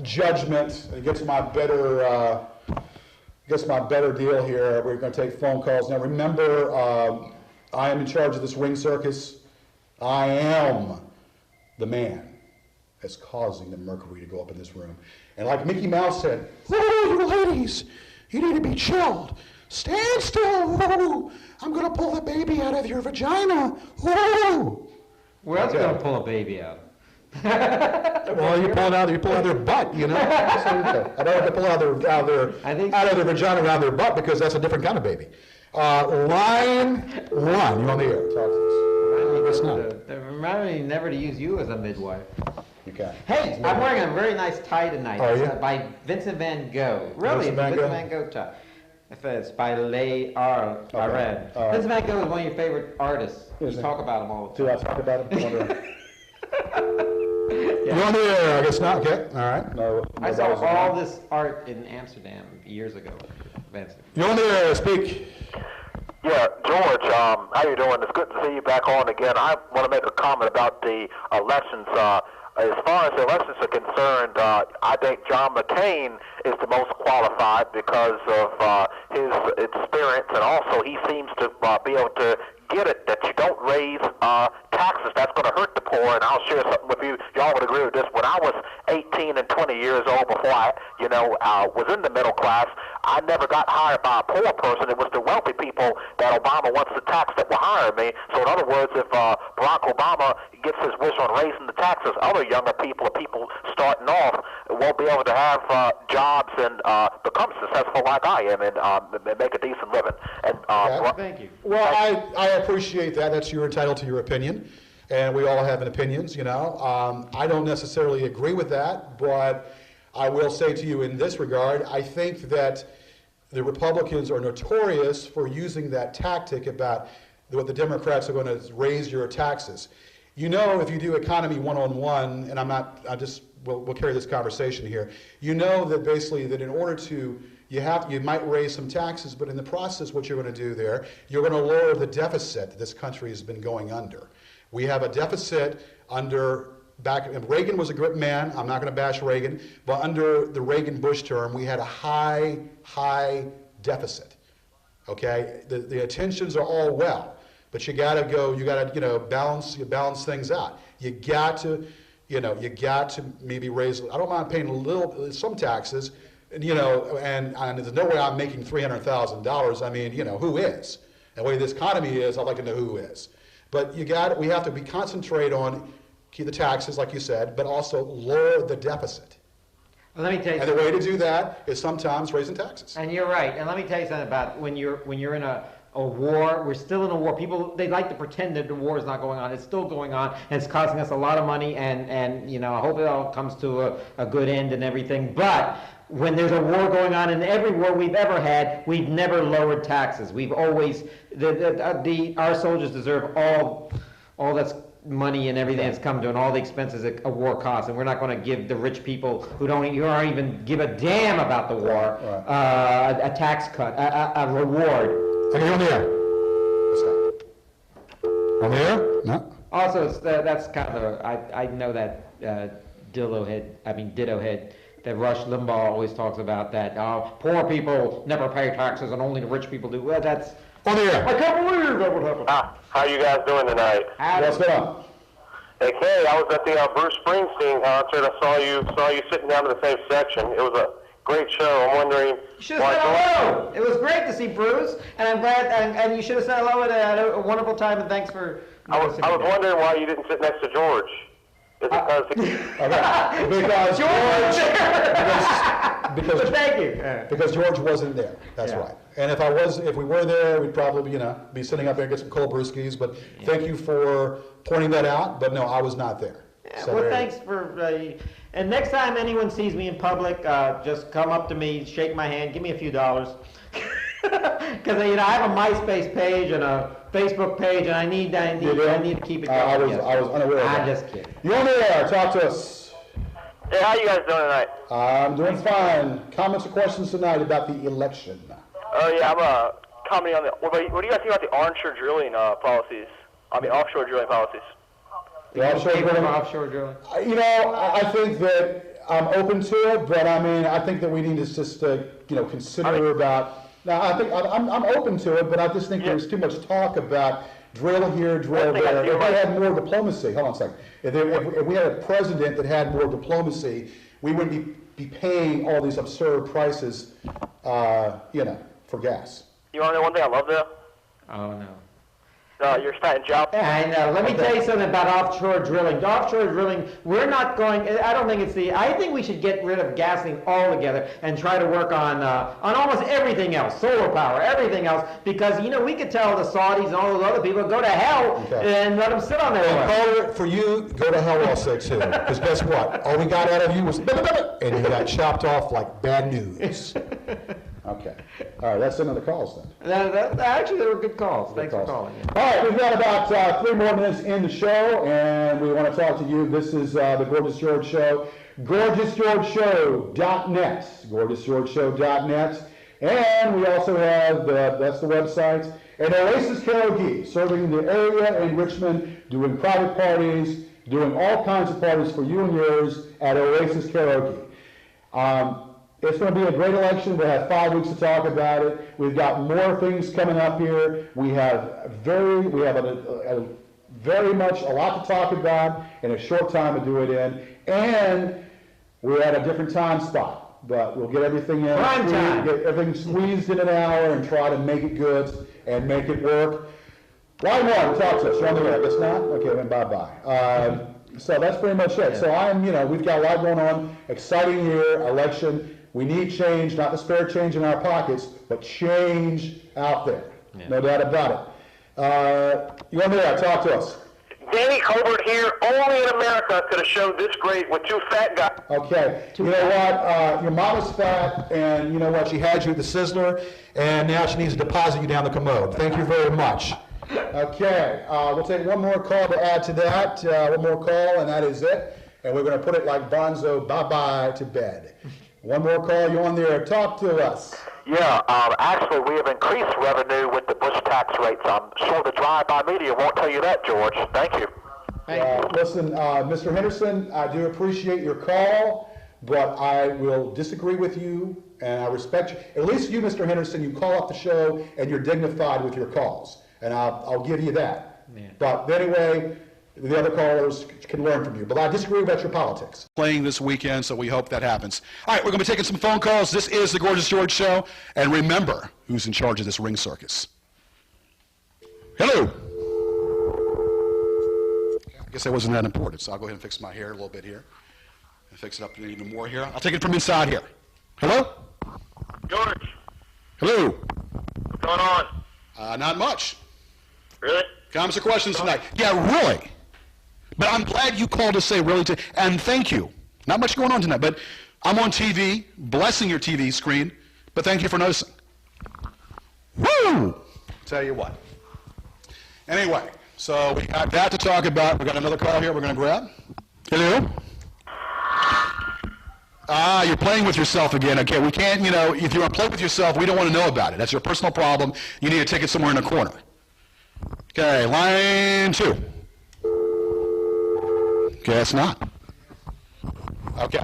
judgment, it gets my better deal here. We're going to take phone calls. Now remember, I am in charge of this ring circus. I am the man that's causing the mercury to go up in this room. And like Mickey Mouse said, "Oh, you ladies, you need to be chilled. Stand still. Oh, I'm going to pull the baby out of your vagina. Oh." Where else going to pull a baby out? Well, you pull it out of their butt, you know. I don't have to pull out of their vagina around their butt because that's a different kind of baby. Line 1, you're on the air. Talk to us. Remind me never to use you as a midwife. Okay. Hey, I'm wearing a very nice tie tonight. Oh, yeah? It's by Vincent Van Gogh. Really, Vincent Van Gogh tie. It's by Leigh Arend. Vincent Van Gogh is one of your favorite artists. You talk about him all the time. Do I talk about him? You're on the air, I guess not. Okay, all right. No, I saw all this art in Amsterdam years ago. Vincent. You're on the air, speak. Yeah, George, how you doing? It's good to see you back on again. I want to make a comment about the elections. As far as the elections are concerned, I think John McCain is the most qualified because of his experience, and also he seems to be able to get it that you don't raise taxes. That's going to hurt the poor, and I'll share something with you. Y'all would agree with this. When I was 18 and 20 years old, before I, was in the middle class, I never got hired by a poor person. It was the wealthy people that Obama wants to tax that will hire me. So in other words, if Barack Obama gets his wish on raising the taxes, other younger people or people starting off won't be able to have jobs and become successful like I am and make a decent living. And Thank you. Well, I appreciate that. That's you're entitled to your opinion, and we all have opinions, you know. I don't necessarily agree with that, but I will say to you in this regard, I think that the Republicans are notorious for using that tactic about what the Democrats are going to raise your taxes. You know, if you do economy 101, and we'll carry this conversation here. You know that basically that in order to, you might raise some taxes, but in the process, what you're going to do there, you're going to lower the deficit that this country has been going under. We have a deficit Reagan was a good man. I'm not going to bash Reagan, but under the Reagan-Bush term, we had a high deficit. Okay, the intentions are all well, but you got to balance things out. You got to maybe raise. I don't mind paying some taxes, and there's no way I'm making $300,000. I mean, who is? And the way this economy is, I'd like to know who is. But we have to concentrate on keep the taxes, like you said, but also lower the deficit. Well, let me tell you. And the way to do that is sometimes raising taxes. And you're right. And let me tell you something about when you're in a war. We're still in a war. People, they like to pretend that the war is not going on. It's still going on, and it's costing us a lot of money. And I hope it all comes to a good end and everything. But when there's a war going on, in every war we've ever had, we've never lowered taxes. We've always our soldiers deserve all that's money and everything that's come to, and all the expenses that a war costs, and we're not going to give the rich people who don't even give a damn about the war a tax cut, a reward. Okay, on the air. On the air? No. Also, that's kind of I know that ditto head that Rush Limbaugh always talks about, that poor people never pay taxes and only the rich people do. Well, that's on the air. I can't believe that would happen. How you guys doing tonight? What's going on? Okay, I was at the Bruce Springsteen concert. I saw you sitting down in the same section. It was a great show. I'm wondering. You should have said hello. It was great to see Bruce, and I'm glad. And you should have said hello. Had a wonderful time, and thanks for. I was wondering why you didn't sit next to George. Is it because George because thank you. Because George wasn't there. That's right. And if we were there, we'd probably be sitting up there and get some cold brewskis. But thank you for pointing that out. But no, I was not there. Yeah, so thanks for. And next time anyone sees me in public, just come up to me, shake my hand, give me a few dollars. Because I have a MySpace page and a Facebook page, and I need to keep it going. I was unaware of that. I'm just kidding. You're on the air. Talk to us. Hey, how you guys doing tonight? I'm doing fine. Comments or questions tonight about the election? Oh yeah, I'm commenting on what do you guys think about the onshore drilling policies? I mean, offshore drilling policies. The offshore drilling. Offshore drilling. I think that I'm open to it, but I mean, I think that we need to just, consider about, now, I think, I'm open to it, but I just think there's too much talk about drill here, drill One thing I there. feel If they had more diplomacy, hold on a second. If we had a president that had more diplomacy, we wouldn't be paying all these absurd prices, for gas. You want to know one thing I love there? Oh, no. You're starting job. I know. Let me tell you something about offshore drilling. Offshore drilling, we're not going, I don't think it's I think we should get rid of gasoline altogether and try to work on almost everything else, solar power, everything else, because, we could tell the Saudis and all those other people, go to hell and let them sit on their oil. Caller, for you, go to hell also too, because guess what? All we got out of you was, and you got chopped off like bad news. Okay. All right, that's another calls then. Actually, they were good calls. Thanks for calling. All right, we've got about 3 more minutes in the show, and we want to talk to you. This is the Gorgeous George Show, gorgeousgeorgeshow.net, gorgeousgeorgeshow.net, and we also have, that's the website, and Oasis Karaoke, serving the area in Richmond, doing private parties, doing all kinds of parties for you and yours at Oasis Karaoke. It's going to be a great election. We'll have 5 weeks to talk about it. We've got more things coming up here. We have very much a lot to talk about in a short time to do it in. And we're at a different time spot. But we'll get everything in. Prime time. Get everything squeezed in an hour and try to make it good and make it work. Line 1, talk to us. You're on the air. Guess not? Okay, then bye-bye. So that's pretty much it. So we've got a lot going on. Exciting year, election. We need change, not the spare change in our pockets, but change out there. Yeah. No doubt about it. You're on the air. Talk to us. Danny Colbert here. Only in America could have showed this great with 2 fat guys. Okay. You know what? Your mama's fat, and you know what? She had you at the Sizzler, and now she needs to deposit you down the commode. Thank you very much. Okay. We'll take one more call to add to that. One more call, and that is it. And we're going to put it like Bonzo, bye-bye to bed. One more call, you're on there. Talk to us. Yeah, actually, we have increased revenue with the Bush tax rates. I'm sure the drive-by media won't tell you that, George. Thank you. Listen, Mr. Henderson, I do appreciate your call, but I will disagree with you, and I respect you. At least you, Mr. Henderson, you call up the show, and you're dignified with your calls, and I'll give you that. Yeah. But anyway, the other callers can learn from you. But I disagree about your politics. Playing this weekend, so we hope that happens. All right, we're going to be taking some phone calls. This is the Gorgeous George Show. And remember who's in charge of this ring circus. Hello. I guess that wasn't that important, so I'll go ahead and fix my hair a little bit here. And fix it up even more here. I'll take it from inside here. Hello? George. Hello. What's going on? Not much. Really? Comments or questions tonight? Yeah, really. But I'm glad you called to say really, and thank you. Not much going on tonight, but I'm on TV, blessing your TV screen, but thank you for noticing. Woo! Tell you what. Anyway, so we got that to talk about. We got another call here we're going to grab. Hello? You're playing with yourself again. Okay, we can't, if you want to play with yourself, we don't want to know about it. That's your personal problem. You need a ticket somewhere in a corner. Okay, line 2. Okay, that's not. Okay.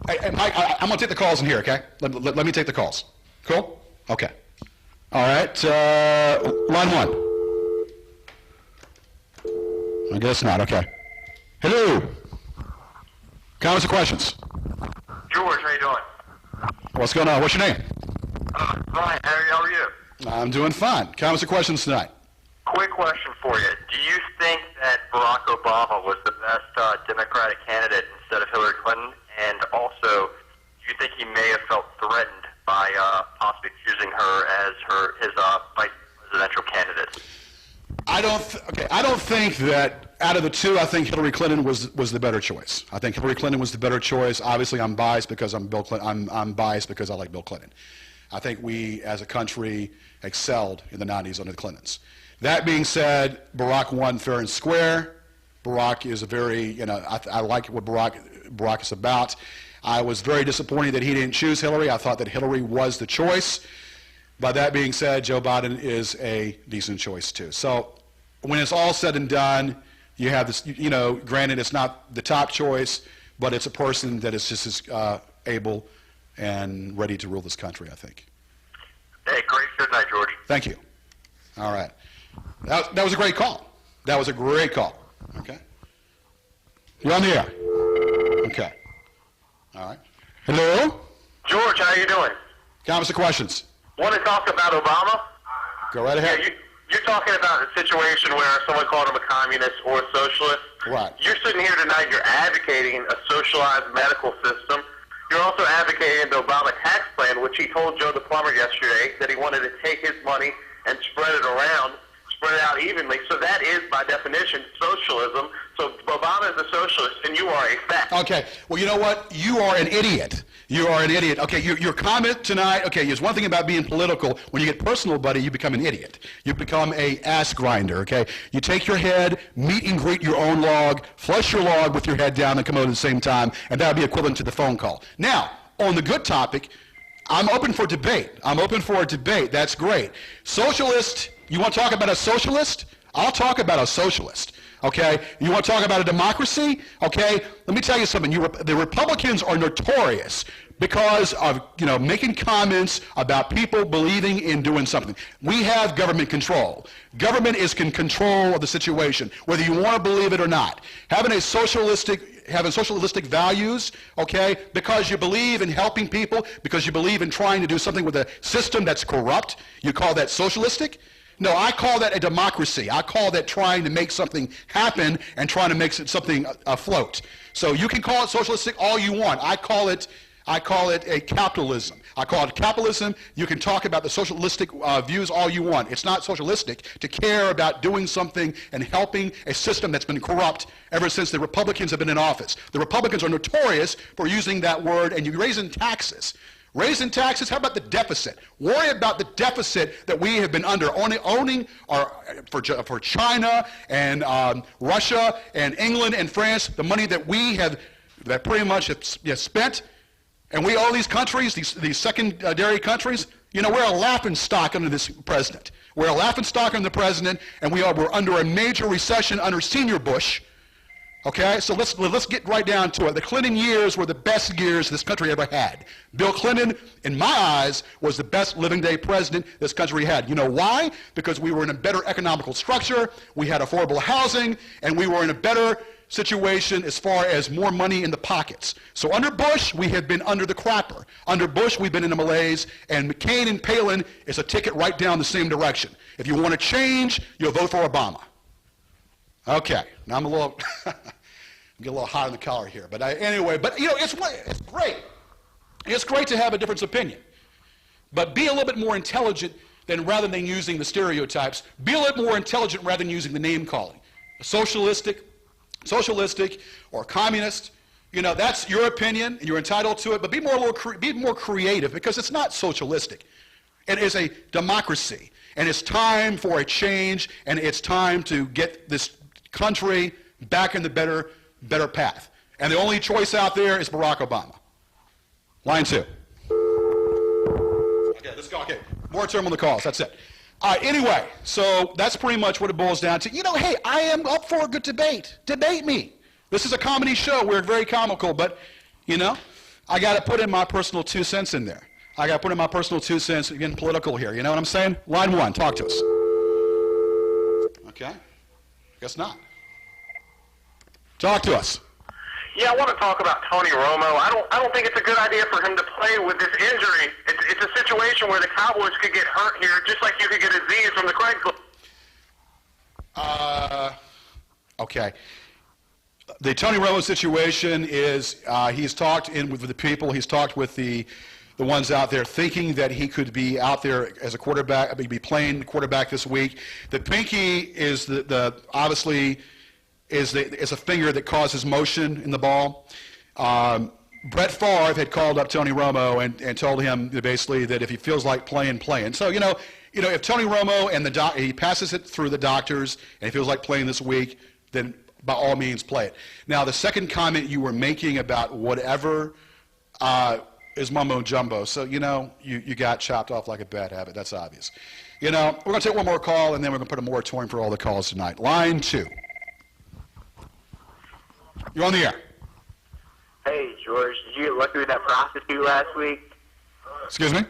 Hey, Mike, I'm going to take the calls in here, okay? Let me take the calls. Cool? Okay. All right, line 1. I guess not, okay. Hello. Comments or questions? George, how you doing? What's going on? What's your name? Ryan, how are you? I'm doing fine. Comments or questions tonight? Quick question for you. Do you think that Barack Obama was the best Democratic candidate instead of Hillary Clinton? And also, do you think he may have felt threatened by possibly choosing her as his vice presidential candidate? I don't think that out of the two, I think Hillary Clinton was the better choice. I think Hillary Clinton was the better choice. Obviously, I'm biased because I'm Bill Clinton. I'm biased because I like Bill Clinton. I think we, as a country, excelled in the 90s under the Clintons. That being said, Barack won fair and square. Barack is a very, I like what Barack is about. I was very disappointed that he didn't choose Hillary. I thought that Hillary was the choice. By that being said, Joe Biden is a decent choice too. So when it's all said and done, you have this, granted it's not the top choice, but it's a person that is just as able and ready to rule this country, I think. Hey, great show tonight, George. Thank you. All right. That was a great call. That was a great call. Okay. You're on the air. Okay. All right. Hello? George, how you doing? Comments or questions? Want to talk about Obama? Go right ahead. You're talking about a situation where someone called him a communist or a socialist. Right. You're sitting here tonight, you're advocating a socialized medical system. You're also advocating the Obama tax plan, which he told Joe the plumber yesterday that he wanted to take his money and spread it around, spread it out evenly. So that is, by definition, socialism. So Obama is a socialist, and you are a fact. Okay. Well, you know what? You are an idiot. You are an idiot. Okay, your comment tonight, okay, there's one thing about being political. When you get personal, buddy, you become an idiot. You become a ass grinder, okay? You take your head, meet and greet your own log, flush your log with your head down and come out at the same time, and that would be equivalent to the phone call. Now, on the good topic, I'm open for debate. I'm open for a debate. That's great. Socialist, you want to talk about a socialist? I'll talk about a socialist. Okay, you want to talk about a democracy? Okay, let me tell you something. The Republicans are notorious because of making comments about people believing in doing something. We have government control. Government is in control of the situation, whether you want to believe it or not. Having socialistic values, okay, because you believe in helping people, because you believe in trying to do something with a system that's corrupt, you call that socialistic? No, I call that a democracy. I call that trying to make something happen and trying to make something afloat. So you can call it socialistic all you want. I call it a capitalism. I call it capitalism. You can talk about the socialistic views all you want. It's not socialistic to care about doing something and helping a system that's been corrupt ever since the Republicans have been in office. The Republicans are notorious for using that word, and you're raising taxes. Raising taxes, how about the deficit? Worry about the deficit that we have been under, owning for China and Russia and England and France, the money that we have, that pretty much have spent, and we owe these countries, these secondary countries. We're a laughingstock under this president. We're a laughingstock under the president, and we're under a major recession under Senior Bush. Okay, so let's get right down to it. The Clinton years were the best years this country ever had. Bill Clinton, in my eyes, was the best living day president this country had. You know why? Because we were in a better economical structure, we had affordable housing, and we were in a better situation as far as more money in the pockets. So under Bush, we have been under the crapper. Under Bush, we've been in a malaise, and McCain and Palin is a ticket right down the same direction. If you want to change, you'll vote for Obama. Okay, now I'm a little, get a little hot in the collar here, but anyway, it's great. It's great to have a different opinion, but be a little bit more intelligent rather than using the stereotypes. Be a little more intelligent rather than using the name calling. Socialistic, or communist. That's your opinion, and you're entitled to it. But be more creative, because it's not socialistic. It is a democracy, and it's time for a change, and it's time to get this country back in the better path. And the only choice out there is Barack Obama. Line 2. Okay, let's go. Okay, more term on the calls. That's it. All right, anyway, so that's pretty much what it boils down to. Hey, I am up for a good debate. Debate me. This is a comedy show. We're very comical, but, I got to put in my personal 2 cents in there. I got to put in my personal 2 cents, getting political here. You know what I'm saying? Line 1, talk to us. Okay. Guess not. Talk to us. Yeah, I want to talk about Tony Romo. I don't think it's a good idea for him to play with this injury. It's a situation where the Cowboys could get hurt here, just like you could get a disease from the Craigslist. Okay. The Tony Romo situation is he's talked with the people. He's talked with the ones out there thinking that he could be out there as a quarterback, be playing quarterback this week. The pinky is obviously is a finger that causes motion in the ball. Brett Favre had called up Tony Romo and told him basically that if he feels like playing. So if Tony Romo and he passes it through the doctors and he feels like playing this week, then by all means play it. Now the second comment you were making about whatever is mumbo jumbo. So you got chopped off like a bad habit. That's obvious. We're going to take one more call and then we're going to put a moratorium for all the calls tonight. Line 2. You're on the air. Hey, George, did you get lucky with that prostitute last week? Excuse me?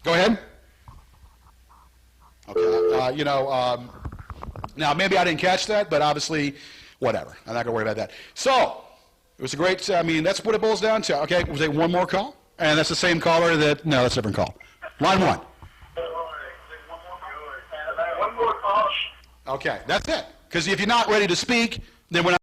Go ahead. Okay. Now maybe I didn't catch that, but obviously, whatever. I'm not going to worry about that. So, it was a great, that's what it boils down to. Okay, we'll take one more call. And that's the same caller no, that's a different call. Line 1. One more call. Okay, that's it. Because if you're not ready to speak, then we're not.